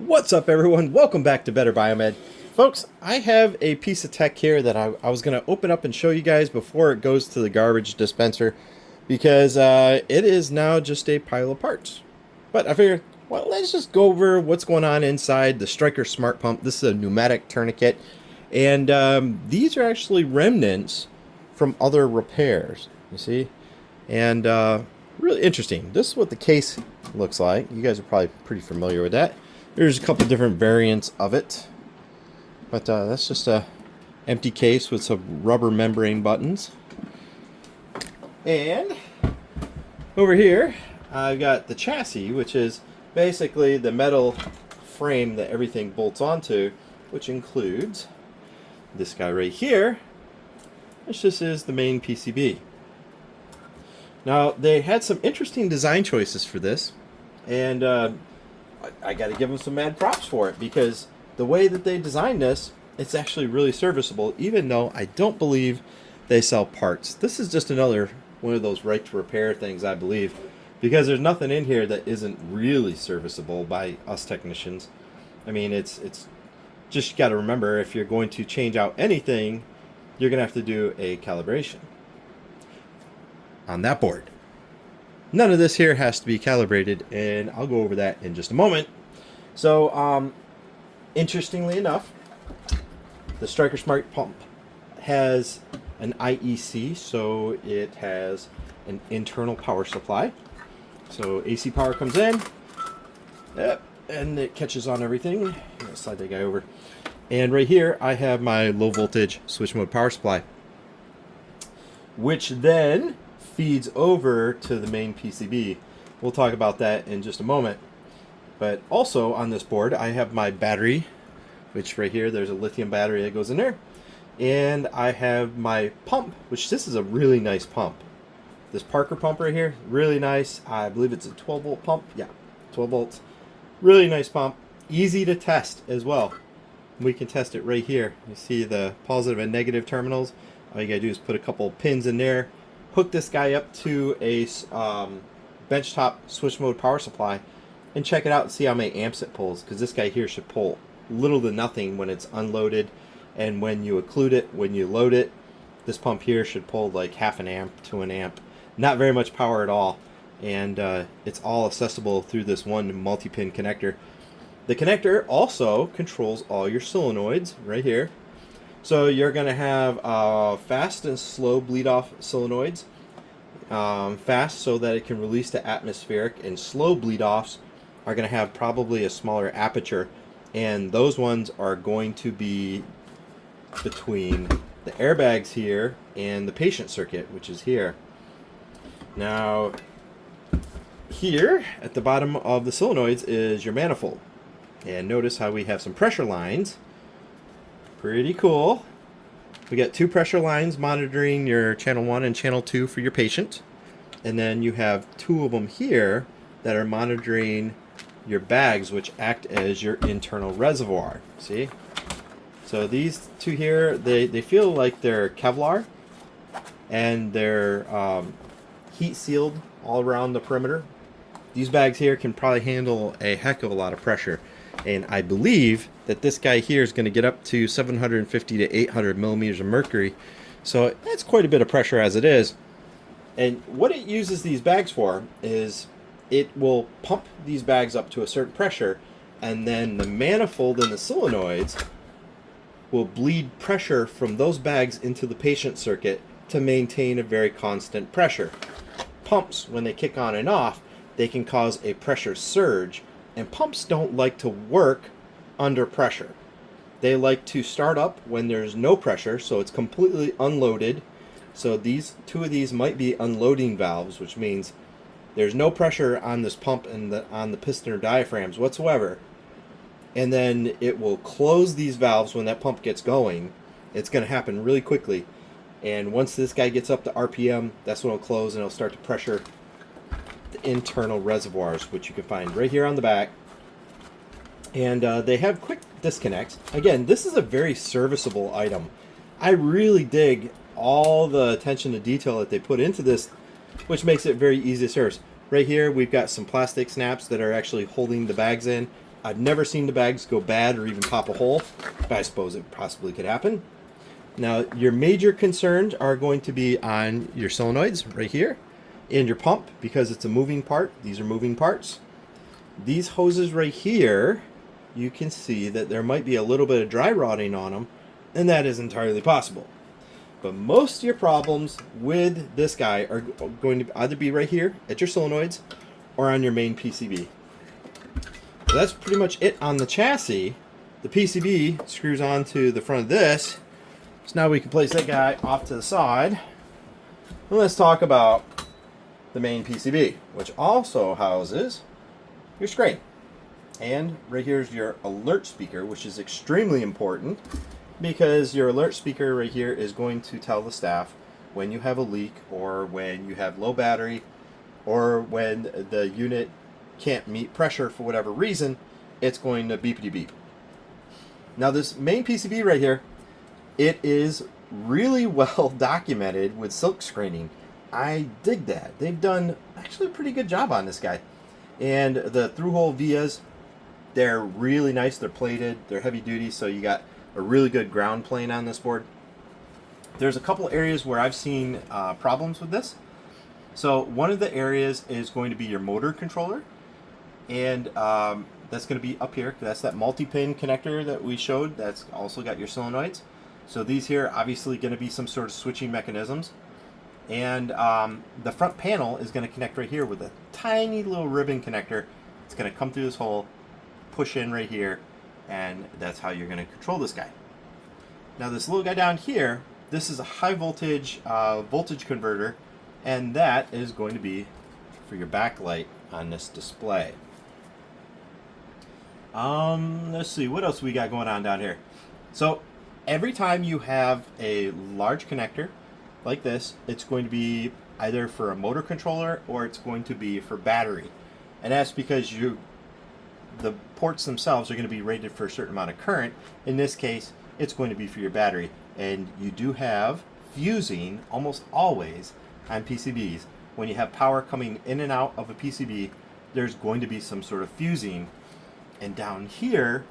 What's up, everyone? Welcome back to Better Biomed. Folks, I have a piece of tech here that I was going to open up and show you guys before it goes to the garbage dispenser because it is now just a pile of parts. But I figured, well, let's just go over what's going on inside the Stryker SmartPump. This is a pneumatic tourniquet, and these are actually remnants from other repairs, you see? And really interesting. This is what the case looks like. You guys are probably pretty familiar with that. There's a couple different variants of it, but that's just a empty case with some rubber membrane buttons. And over here, I've got the chassis, which is basically the metal frame that everything bolts onto, which includes this guy right here, which just is the main PCB. Now, they had some interesting design choices for this, and I got to give them some mad props for it, because the way that they designed this, it's actually really serviceable, even though I don't believe they sell parts. This is just another one of those right to repair things, I believe, because there's nothing in here that isn't really serviceable by us technicians. I mean, it's just got to remember, if you're going to change out anything, you're going to have to do a calibration on that board. None of this here has to be calibrated, and I'll go over that in just a moment. So, interestingly enough, the Stryker SmartPump has an IEC, so it has an internal power supply. So AC power comes in, yep, and it catches on everything. I'm gonna slide that guy over. And right here, I have my low voltage switch mode power supply, which then feeds over to the main PCB. We'll talk about that in just a moment. But also on this board, I have my battery, which right here, there's a lithium battery that goes in there. And I have my pump, which this is a really nice pump. This Parker pump right here, really nice. I believe it's a 12-volt pump. Yeah, 12 volts. Really nice pump. Easy to test as well. We can test it right here. You see the positive and negative terminals. All you gotta do is put a couple pins in there, hook this guy up to a benchtop switch mode power supply, and check it out and see how many amps it pulls, because this guy here should pull little to nothing when it's unloaded, and when you occlude it, when you load it, this pump here should pull like half an amp to an amp. Not very much power at all, and it's all accessible through this one multi-pin connector. The connector also controls all your solenoids right here. So you're going to have fast and slow bleed off solenoids. Fast so that it can release to atmospheric, and slow bleed offs are going to have probably a smaller aperture, and those ones are going to be between the airbags here and the patient circuit, which is here. Now here at the bottom of the solenoids is your manifold, and notice how we have some pressure lines. Pretty cool. We got two pressure lines monitoring your channel 1 and channel 2 for your patient. And then you have two of them here that are monitoring your bags, which act as your internal reservoir. See? So these two here, they feel like they're Kevlar, and they're heat sealed all around the perimeter. These bags here can probably handle a heck of a lot of pressure. And I believe that this guy here is going to get up to 750 to 800 millimeters of mercury. So that's quite a bit of pressure as it is. And what it uses these bags for is it will pump these bags up to a certain pressure, and then the manifold and the solenoids will bleed pressure from those bags into the patient circuit to maintain a very constant pressure. Pumps, when they kick on and off, they can cause a pressure surge. And pumps don't like to work under pressure. They like to start up when there's no pressure, so it's completely unloaded. So these two of these might be unloading valves, which means there's no pressure on this pump and on the piston or diaphragms whatsoever. And then it will close these valves when that pump gets going. It's going to happen really quickly. And once this guy gets up to RPM, that's when it'll close and it'll start to pressure the internal reservoirs, which you can find right here on the back. And they have quick disconnects. Again, this is a very serviceable item. I really dig all the attention to detail that they put into this, which makes it very easy to service. Right here we've got some plastic snaps that are actually holding the bags in. I've never seen the bags go bad or even pop a hole, but I suppose it possibly could happen. Now, your major concerns are going to be on your solenoids right here and your pump, because it's a moving part. These are moving parts. These hoses right here, you can see that there might be a little bit of dry rotting on them, and that is entirely possible. But most of your problems with this guy are going to either be right here at your solenoids or on your main PCB. So that's pretty much it on the chassis. The PCB screws onto the front of this. So now we can place that guy off to the side. And let's talk about the main PCB, which also houses your screen. And right here is your alert speaker, which is extremely important, because your alert speaker right here is going to tell the staff when you have a leak, or when you have low battery, or when the unit can't meet pressure for whatever reason. It's going to beepity beep. Now this main PCB right here, it is really well documented with silk screening. I dig that. They've done actually a pretty good job on this guy. And the through-hole vias, they're really nice. They're plated, they're heavy duty, so you got a really good ground plane on this board. There's a couple areas where I've seen problems with this. So one of the areas is going to be your motor controller, and that's going to be up here. That's that multi-pin connector that we showed. That's also got your solenoids. So these here obviously going to be some sort of switching mechanisms. And the front panel is going to connect right here with a tiny little ribbon connector. It's going to come through this hole, push in right here, and that's how you're going to control this guy. Now this little guy down here, this is a high voltage voltage converter, and that is going to be for your backlight on this display. Let's see, what else we got going on down here? So every time you have a large connector like this, it's going to be either for a motor controller or it's going to be for battery. And that's because the ports themselves are going to be rated for a certain amount of current. In this case, it's going to be for your battery. And you do have fusing almost always on PCBs. When you have power coming in and out of a PCB, there's going to be some sort of fusing. And down here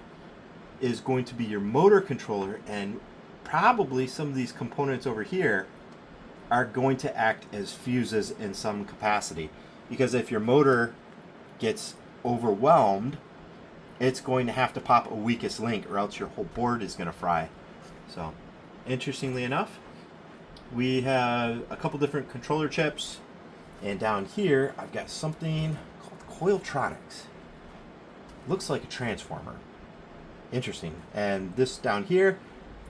is going to be your motor controller, and probably some of these components over here are going to act as fuses in some capacity. Because if your motor gets overwhelmed, it's going to have to pop a weakest link, or else your whole board is going to fry. So, interestingly enough, we have a couple different controller chips, and down here I've got something called Coiltronics. Looks like a transformer. Interesting. And this down here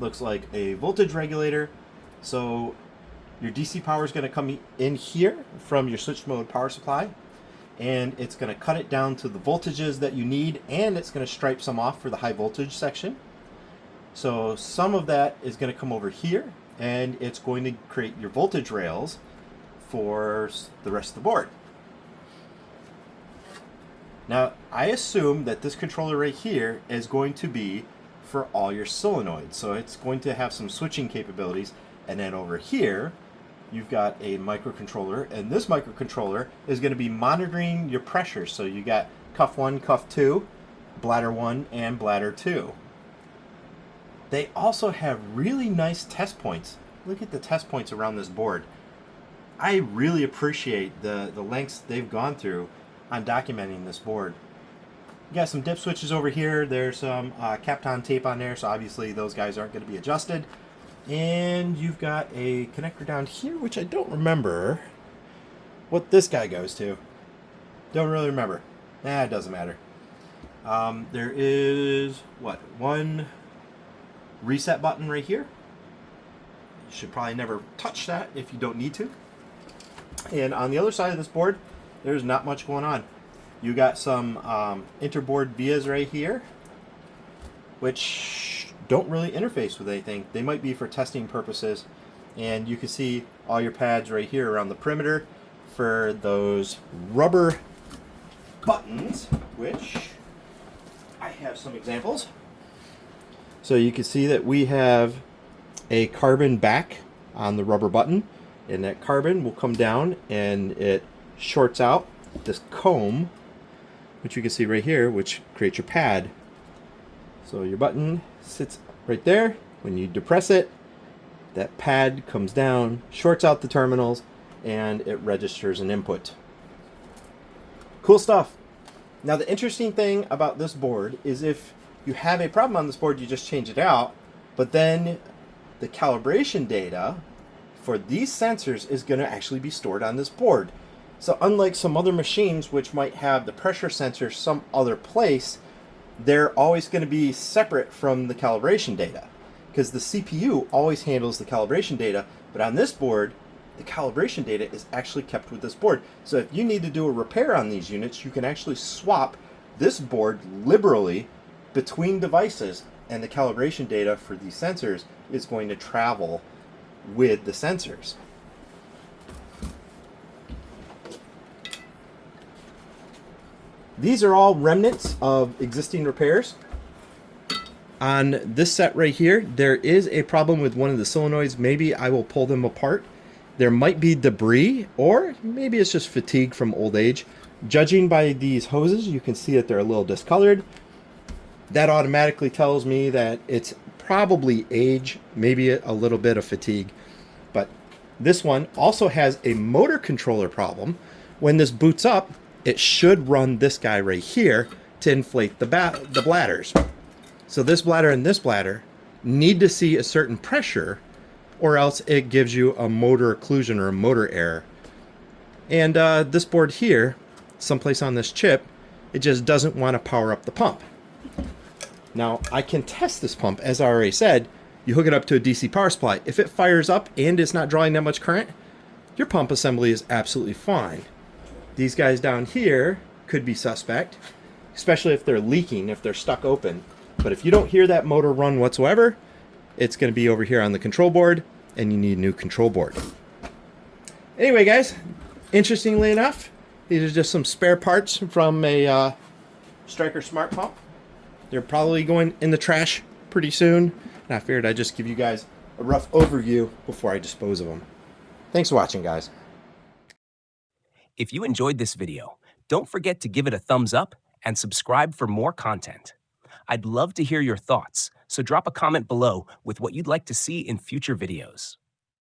looks like a voltage regulator. So your DC power is going to come in here from your switch mode power supply, and it's going to cut it down to the voltages that you need, and it's going to stripe some off for the high voltage section. So some of that is going to come over here, and it's going to create your voltage rails for the rest of the board. Now, I assume that this controller right here is going to be for all your solenoids. So it's going to have some switching capabilities. And then over here, you've got a microcontroller. And this microcontroller is going to be monitoring your pressure. So you got cuff 1, cuff 2, bladder 1, and bladder 2. They also have really nice test points. Look at the test points around this board. I really appreciate the lengths they've gone through on documenting this board. You got some dip switches over here. There's some Kapton tape on there, so obviously those guys aren't going to be adjusted. And you've got a connector down here, which I don't remember what this guy goes to. Don't really remember. It doesn't matter. There is, one reset button right here. You should probably never touch that if you don't need to. And on the other side of this board, there's not much going on. You got some interboard vias right here, which don't really interface with anything. They might be for testing purposes. And you can see all your pads right here around the perimeter for those rubber buttons, which I have some examples. So you can see that we have a carbon back on the rubber button, and that carbon will come down and it shorts out this comb which you can see right here, which creates your pad. So your button sits right there. When you depress it, that pad comes down, shorts out the terminals, and it registers an input. Cool stuff. Now the interesting thing about this board is if you have a problem on this board, you just change it out, but then the calibration data for these sensors is going to actually be stored on this board. So unlike some other machines which might have the pressure sensor some other place, they're always going to be separate from the calibration data, because the CPU always handles the calibration data, but on this board, the calibration data is actually kept with this board. So if you need to do a repair on these units, you can actually swap this board liberally between devices, and the calibration data for these sensors is going to travel with the sensors. These are all remnants of existing repairs. On this set right here, there is a problem with one of the solenoids. Maybe I will pull them apart. There might be debris, or maybe it's just fatigue from old age. Judging by these hoses, you can see that they're a little discolored. That automatically tells me that it's probably age, maybe a little bit of fatigue. But this one also has a motor controller problem. When this boots up, it should run this guy right here to inflate the bladders. So this bladder and this bladder need to see a certain pressure, or else it gives you a motor occlusion or a motor error. And this board here, someplace on this chip, it just doesn't want to power up the pump. Now, I can test this pump. As I already said, you hook it up to a DC power supply. If it fires up and it's not drawing that much current, your pump assembly is absolutely fine. These guys down here could be suspect, especially if they're leaking, if they're stuck open. But if you don't hear that motor run whatsoever, it's going to be over here on the control board, and you need a new control board. Anyway, guys, interestingly enough, these are just some spare parts from a Stryker SmartPump. They're probably going in the trash pretty soon, and I figured I'd just give you guys a rough overview before I dispose of them. Thanks for watching, guys. If you enjoyed this video, don't forget to give it a thumbs up and subscribe for more content. I'd love to hear your thoughts, so drop a comment below with what you'd like to see in future videos.